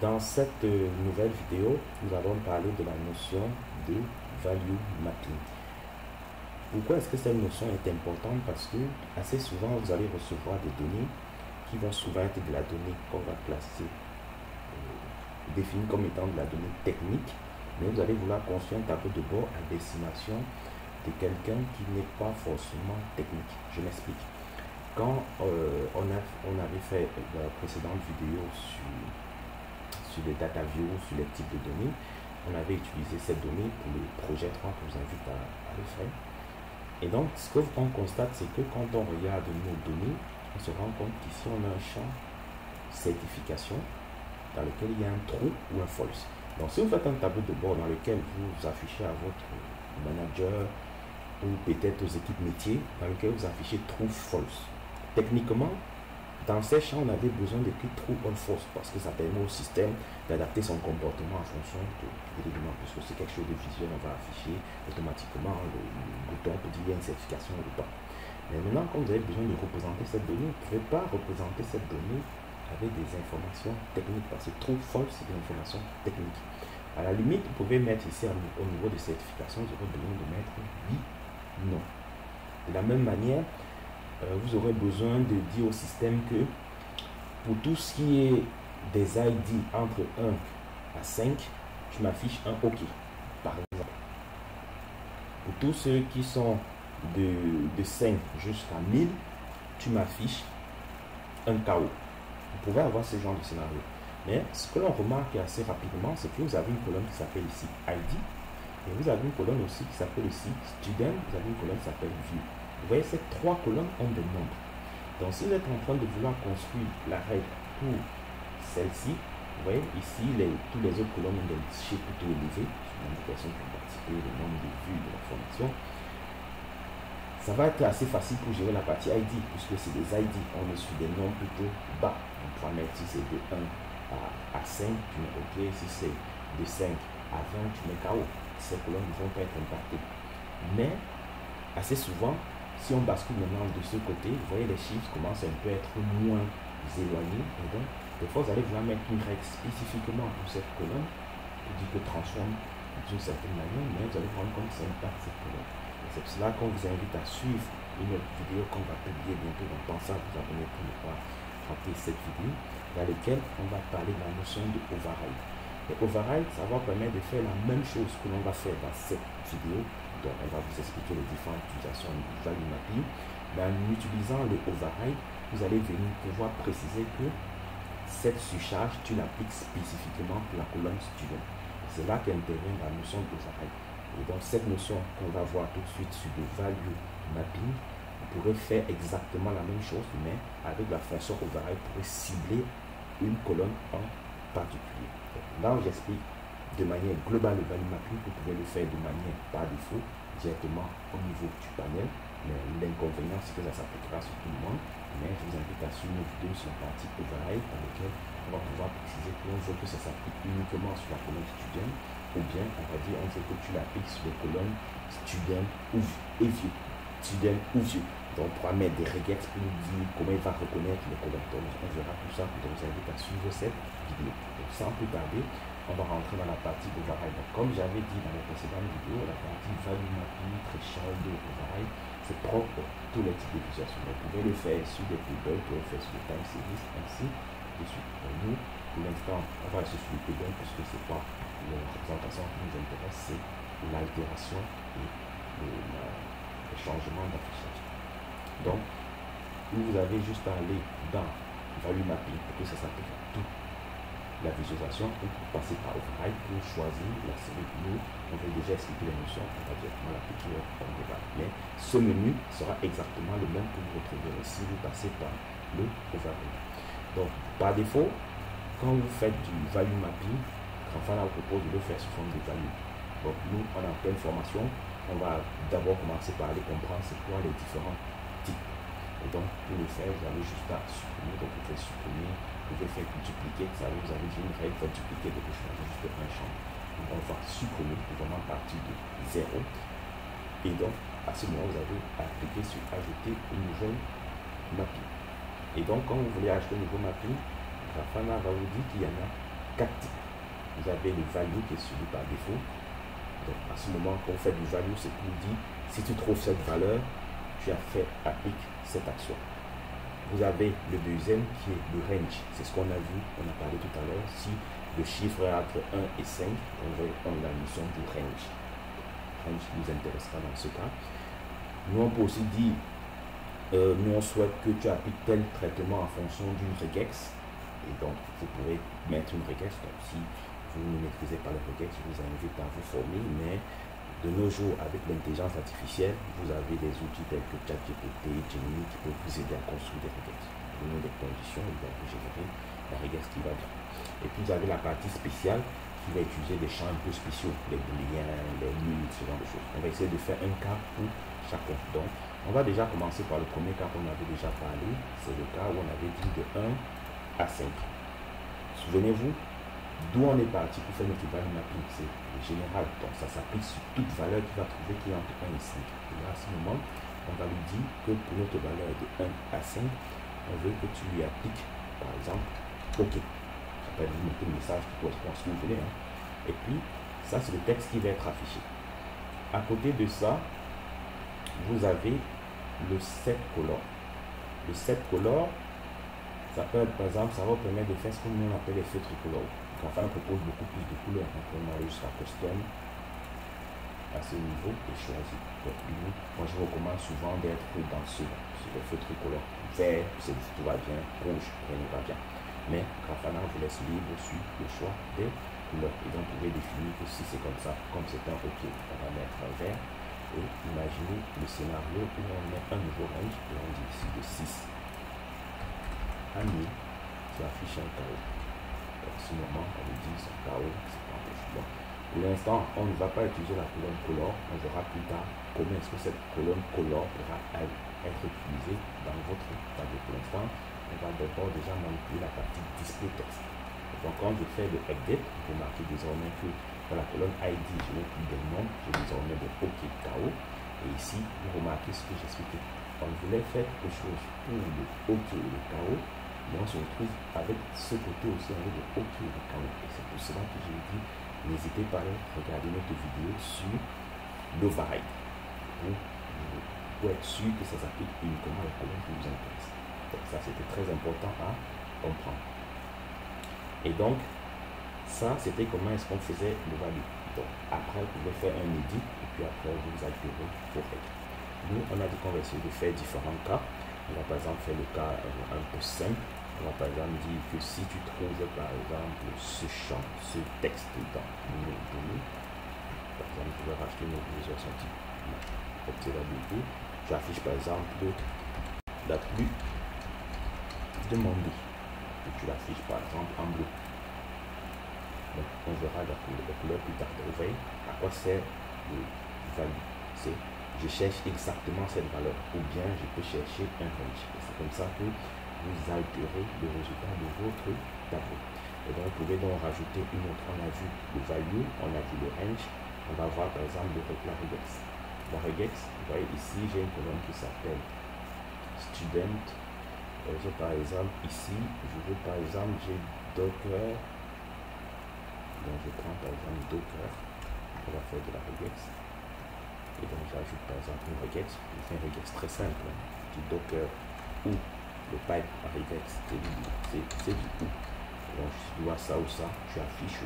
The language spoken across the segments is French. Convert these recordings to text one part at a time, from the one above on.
Dans cette nouvelle vidéo, nous allons parler de la notion de value mapping. Pourquoi est-ce que cette notion est importante? Parce que assez souvent, vous allez recevoir des données qui vont souvent être de la donnée qu'on va classer, définir comme étant de la donnée technique, mais vous allez vouloir construire un tableau de bord à destination de quelqu'un qui n'est pas forcément technique. Je m'explique. Quand on avait fait la précédente vidéo sur les data views, sur les types de données, on avait utilisé cette donnée pour le projet 3 que je vous invite à le faire. Et donc, ce qu'on constate, c'est que quand on regarde nos données, on se rend compte qu'ici, on a un champ certification dans lequel il y a un true ou un false. Donc, si vous faites un tableau de bord dans lequel vous affichez à votre manager ou peut-être aux équipes métiers, dans lequel vous affichez true, false, techniquement, dans ces champs, on avait besoin d'écrire true or false parce que ça permet au système d'adapter son comportement en fonction de l'élément. Puisque c'est quelque chose de visuel, on va afficher automatiquement le bouton pour dire qu'il y a une certification ou pas. Mais maintenant, quand vous avez besoin de représenter cette donnée, vous ne pouvez pas représenter cette donnée avec des informations techniques parce que true, false, c'est des informations techniques. À la limite, vous pouvez mettre ici au niveau de certification, vous aurez besoin de mettre oui, non. De la même manière, vous aurez besoin de dire au système que pour tout ce qui est des ID entre 1 à 5, je m'affiche un OK, par exemple. Pour tous ceux qui sont de 5 jusqu'à 1000, tu m'affiches un KO. Vous pouvez avoir ce genre de scénario. Mais ce que l'on remarque assez rapidement, c'est que vous avez une colonne qui s'appelle ici ID, et vous avez une colonne aussi qui s'appelle ici Student, vous avez une colonne qui s'appelle View. Vous voyez, ces trois colonnes ont des nombres. Donc, si vous êtes en train de vouloir construire la règle pour celle-ci, vous voyez, ici, tous les autres colonnes ont des chiffres plutôt élevés, sur les personnes qui ont participé, le nombre de vues de la formation. Ça va être assez facile pour gérer la partie ID, puisque c'est des ID, on est sur des nombres plutôt bas. On pourra mettre, si c'est de 1 à 5, tu mets OK, si c'est de 5 à 20, tu mets KO. Ces colonnes ne vont pas être impactées. Mais, assez souvent, si on bascule maintenant de ce côté, vous voyez les chiffres commencent un peu à être moins éloignés. Et donc, des fois, vous allez vouloir mettre une règle spécifiquement pour cette colonne, pour dire que transforme d'une certaine manière, mais vous allez vous rendre compte que ça impacte cette colonne. C'est pour cela qu'on vous invite à suivre une autre vidéo qu'on va publier bientôt. Donc, pensez à vous abonner pour ne pas rater cette vidéo, dans laquelle on va parler de la notion de override. Et override, ça va permettre de faire la même chose que l'on va faire dans cette vidéo. Donc, on va vous expliquer les différentes utilisations du value mapping. Mais en utilisant le override, vous allez venir pouvoir préciser que cette surcharge, tu l'appliques spécifiquement pour la colonne student. C'est là qu'intervient la notion d'override. Et donc, cette notion qu'on va voir tout de suite sur le value mapping, vous pourrez faire exactement la même chose, mais avec la fonction override, vous pourrez cibler une colonne en particulier. Donc, là où j'explique de manière globale le value mapping, vous pouvez le faire de manière par défaut, directement au niveau du panel. Mais l'inconvénient, c'est que ça s'appliquera sur tout le monde. Mais je vous invite à suivre nos vidéos sur la partie override, dans laquelle on va pouvoir préciser qu'on veut que ça s'applique uniquement sur la colonne student, ou bien on va dire on veut que tu l'appliques sur les colonnes student et view. Student ou view. Donc on pourra mettre des regex pour nous dire comment il va reconnaître les colonnes. Donc on verra tout ça. Donc je vous invite à suivre cette vidéo. Donc sans plus tarder, on va rentrer dans la partie override. Donc, comme j'avais dit dans les précédentes vidéos, la partie value mapping, threshold de override, c'est propre pour tous les types d'utilisation. Vous pouvez le faire sur des tables, vous pouvez le faire sur des time series, ainsi de suite. Donc, nous, pour l'instant, on va rester sur les tables parce que c'est pas la représentation qui nous intéresse, c'est l'altération et le changement d'affichage. Donc, vous avez juste à aller dans value mapping pour que ça s'applique à tout. La visualisation, ou pour passer par override pour choisir la série. Nous, on va déjà expliquer les notions, on va directement l'appliquer au débat. Mais ce menu sera exactement le même que vous retrouverez si vous passez par le override. Donc, par défaut, quand vous faites du value mapping, Grafana vous propose de le faire sous forme de value. Donc, nous, on est en pleine formation, on va d'abord commencer par aller comprendre c'est quoi les différents types. Et donc, pour le faire, vous avez juste à supprimer. Donc, vous pouvez supprimer, vous pouvez faire dupliquer. Ça veut dire, vous avez dit une règle, vous faites dupliquer, donc vous changez juste un champ. Donc, on va supprimer pour vraiment partir de 0. Et donc, à ce moment, vous avez à cliquer sur ajouter une nouvelle mapping. Et donc, quand vous voulez ajouter un nouveau mapping, Grafana va vous dire qu'il y en a 4 types. Vous avez le value qui est suivi par défaut. Donc à ce moment, quand vous faites du value, c'est pour dire si tu trouves cette valeur, tu as fait applique cette action. Vous avez le deuxième qui est le range. C'est ce qu'on a vu, on a parlé tout à l'heure. Si le chiffre est entre 1 et 5, on a la notion du range. Range nous intéressera dans ce cas. Nous, on peut aussi dire, nous, on souhaite que tu appliques tel traitement en fonction d'une regex. Et donc, vous pourrez mettre une regex. Donc, si vous ne maîtrisez pas la regex, je vous invite à vous former. Mais de nos jours, avec l'intelligence artificielle, vous avez des outils tels que ChatGPT, Gemini qui peuvent vous aider à construire des regex. Donnez des conditions, il va vous générer la regex qui va bien. Et puis, vous avez la partie spéciale qui va utiliser des champs un peu spéciaux, les booléens, les nulles, ce genre de choses. On va essayer de faire un cas pour chacun. Donc, on va déjà commencer par le premier cas qu'on avait déjà parlé. C'est le cas où on avait dit de 1 à 5. Souvenez-vous, d'où on est parti pour faire notre value mapping, c'est le général. Donc, ça s'applique sur toute valeur qu'il va trouver qui est entre 1 et 5. Et là, à ce moment, on va lui dire que pour notre valeur de 1 à 5, on veut que tu lui appliques, par exemple, OK. Ça peut vous mettre le message qui correspond à ce que vous voulez. Et puis, ça, c'est le texte qui va être affiché. À côté de ça, vous avez le set color. Le set color, ça peut être, par exemple, ça va vous permettre de faire ce qu'on appelle l'effet tricolore. Enfin, on propose beaucoup plus de couleurs. Donc, on a jusqu'à custom à ce niveau et choisir. Donc, moi, je recommande souvent d'être dans ce l'effet tricolore. Vert, c'est tout va bien. Rouge, rien ne va bien. Mais Grafana vous laisse libre sur le choix des couleurs. Et donc, vous pouvez définir que si c'est comme ça, comme c'est un OK, on va mettre un vert. Et imaginez le scénario où on met un nouveau range et on dit ici de 6 à 1000, ça affiche un chaos. Donc, à ce moment, on lui dit son chaos, c'est pas possible. Pour l'instant, on ne va pas utiliser la colonne color. On verra plus tard comment est-ce que cette colonne color pourra être utilisée dans votre tableau. Pour l'instant, on va d'abord déjà manipuler la partie display text. Donc, quand je fais le update, vous remarquez désormais que dans la colonne ID, je n'ai plus de nom, j'ai désormais de OK KO. Et ici, vous remarquez ce que j'expliquais. On voulait faire quelque chose pour le OK et le KO, mais on se retrouve avec ce côté aussi avec le OK et le KO. Et c'est pour cela que je vous dis, n'hésitez pas à regarder notre vidéo sur l'override pour être sûr que ça s'applique uniquement à la colonne qui vous intéresse. Donc ça, c'était très important à comprendre. Et donc, ça, c'était comment est-ce qu'on faisait le value. Donc, après, vous pouvez faire un edit et puis après, vous altérez vos règles. Nous, on a dit qu'on va essayer de faire différents cas. On va par exemple faire le cas un peu simple. On va par exemple dire que si tu trouves par exemple ce champ, ce texte dans nos données, par exemple, tu vas racheter nos visualisations type observabilité, tu affiches par exemple la pluie demandée et tu l'affiches par exemple en bleu. Donc, on verra la couleur plus tard. Vous voyez à quoi sert le value. C'est je cherche exactement cette valeur ou bien je peux chercher un range. C'est comme ça que vous altérez le résultat de votre tableau. Et donc, vous pouvez donc rajouter une autre. On a vu le value, on a vu le range. On va voir par exemple la regex. La regex, vous voyez ici, j'ai une colonne qui s'appelle student. J'ai par exemple ici, je veux par exemple, j'ai Docker. Donc je prends par exemple Docker, on va faire de la regex. Et donc j'ajoute par exemple une regex, je fais une regex très simple, du Docker ou le pipe à regex, c'est du ou. Donc je dois ça ou ça, tu affiches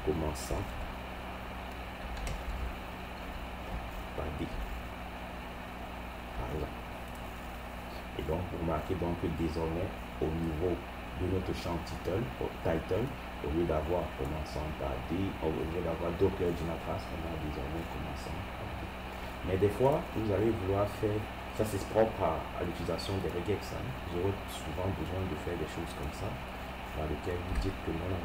commençant par D. Par là. Et donc vous remarquez donc que désormais au niveau de notre champ title, au lieu d'avoir commençant par D, au lieu d'avoir Docker Dynatrace, on a désormais commençant par D. Mais des fois, vous allez vouloir faire, ça c'est propre à l'utilisation des regex, vous aurez souvent besoin de faire des choses comme ça, dans lesquelles vous dites que non.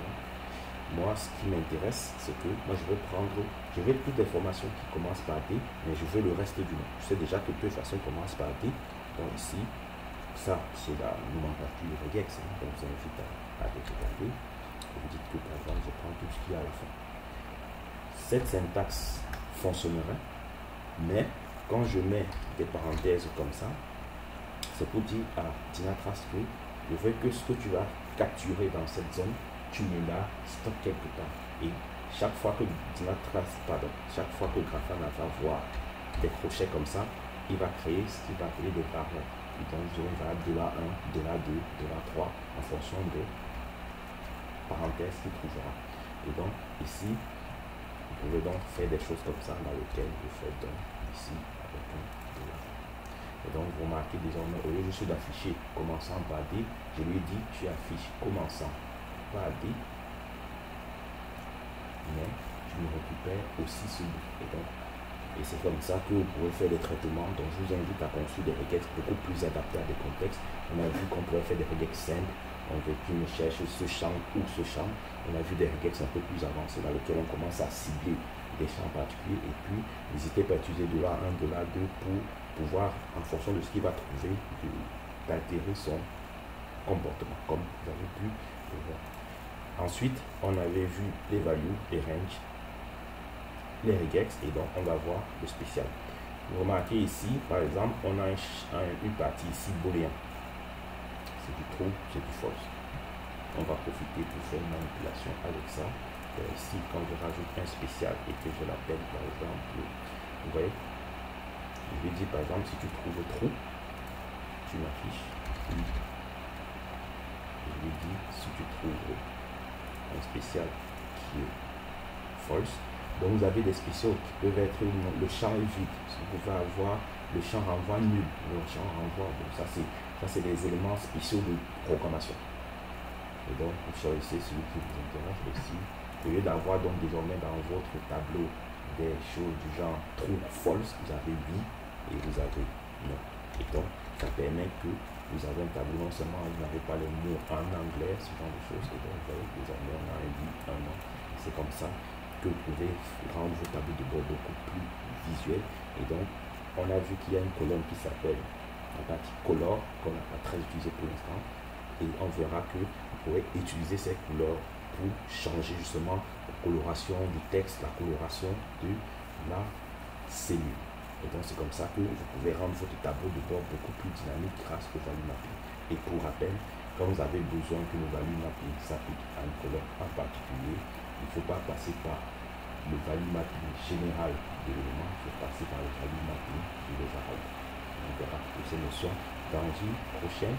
Moi, ce qui m'intéresse, c'est que moi je veux toutes les formations qui commencent par D, mais je veux le reste du nom. Je sais déjà que toutes les façons commencent par D, donc ici, ça, c'est la nomenclature de regex. Donc, je vous invite à regarder. Vous dites que, par exemple, je prends tout ce qu'il y a à la fin. Cette syntaxe fonctionnerait, mais quand je mets des parenthèses comme ça, c'est pour dire à Dynatrace que Je veux que ce que tu vas capturer dans cette zone, tu me la stockes quelque part. Et chaque fois que chaque fois que Grafana va voir des crochets comme ça, il va créer ce qu'il va appeler des variables. Et donc, il va de la 1, de la 2, de la 3, en fonction des parenthèses qu'il trouvera. Et donc, ici, vous pouvez donc faire des choses comme ça, dans lesquelles vous faites donc ici avec un de la. Et donc, vous remarquez désormais, au lieu juste d'afficher commençant par D, je lui ai dit, tu affiches commençant par D, mais tu me récupères aussi ce bout. Et c'est comme ça que vous pouvez faire des traitements. Donc, je vous invite à construire des regex beaucoup plus adaptés à des contextes. On a vu qu'on pouvait faire des regex simples. On veut qu'il me cherche ce champ ou ce champ. On a vu des regex un peu plus avancés dans lesquels on commence à cibler des champs particuliers. Et puis, n'hésitez pas à utiliser de la 1, de la 2 pour pouvoir, en fonction de ce qu'il va trouver, d'altérer son comportement, comme vous avez pu le voir. Ensuite, on avait vu les values, les ranges, les regex, et donc on va voir le spécial. Vous remarquez ici, par exemple, on a une partie ici booléen. C'est du true, c'est du false. On va profiter pour faire une manipulation avec ça. Ici, quand je rajoute un spécial et que je l'appelle par exemple, vous voyez, je vais dire par exemple, si tu trouves true, tu m'affiches oui. Je lui dis, si tu trouves un spécial qui est false. Donc vous avez des spéciaux qui peuvent être le champ est vide. Vous pouvez avoir le champ renvoi nul, le champ renvoi. Donc ça c'est des éléments spéciaux de programmation. Et donc vous choisissez celui qui vous intéresse aussi. Au lieu d'avoir donc désormais dans votre tableau des choses du genre true, false, vous avez oui et vous avez non. Et donc ça permet que vous avez un tableau, non seulement vous n'avez pas les mots en anglais, ce genre de choses. Et donc vous voyez désormais on a un oui, un non. C'est comme ça que vous pouvez rendre vos tableaux de bord beaucoup plus visuels. Et donc, on a vu qu'il y a une colonne qui s'appelle la partie color, qu'on n'a pas très utilisée pour l'instant. Et on verra que vous pourrez utiliser ces couleurs pour changer justement la coloration du texte, la coloration de la cellule. Et donc, c'est comme ça que vous pouvez rendre votre tableau de bord beaucoup plus dynamique grâce au value mapping. Et pour rappel, quand vous avez besoin que le value mapping s'applique à une colonne en particulier, il ne faut pas passer par le value mapping général de l'élément, il faut passer par le value mapping de les variables. On verra toutes ces notions dans une prochaine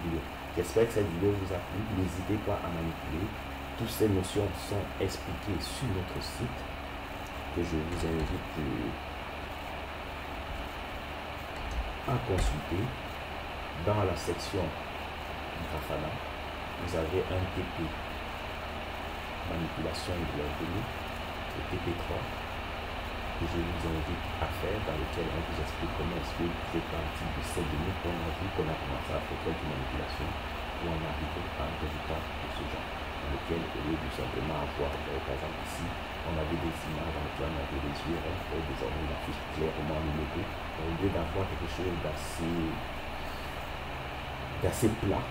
vidéo. J'espère que cette vidéo vous a plu. N'hésitez pas à manipuler. Toutes ces notions sont expliquées sur notre site que je vous invite à consulter. Dans la section Grafana, vous avez un TP manipulation de la donnée, le TP3, que je vous invite à faire, dans lequel on vous explique comment est-ce que vous pouvez partir de ces données qu'on a vu, qu'on a commencé à faire quelques manipulations pour en arriver à un résultat de ce genre, dans lequel, au lieu de simplement avoir, par exemple ici, on avait des images dans lesquelles on avait des URL, et désormais il affiche clairement le logo. Au lieu d'avoir quelque chose d'assez plat,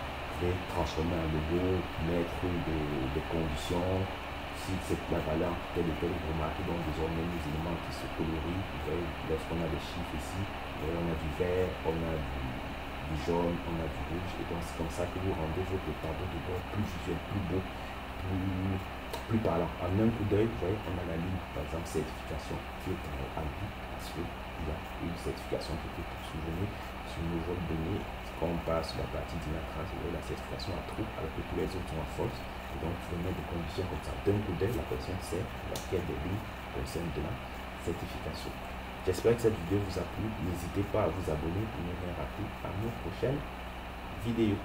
transformer un logo, mettre des conditions, si c'est la valeur telle ou telle, vous remarquez donc désormais les éléments qui se colorient. Lorsqu'on a des chiffres ici, on a du vert, on a du jaune, on a du rouge, et donc c'est comme ça que vous rendez votre tableau de bord plus visuel, plus beau, plus parlant. En un coup d'œil, vous voyez, on a la ligne, par exemple, certification qui est en vie, parce qu'il y a une certification qui était souvenue sur une nouvelle donnée. Quand on passe sur la partie d'Inatras, vous voyez la certification à true, alors que tous les autres sont à false. Et donc, il faut mettre des conditions comme ça. D'un coup d'œil, la personne sait laquelle des lignes concerne de la certification. J'espère que cette vidéo vous a plu. N'hésitez pas à vous abonner pour ne rien rater à nos prochaines vidéos.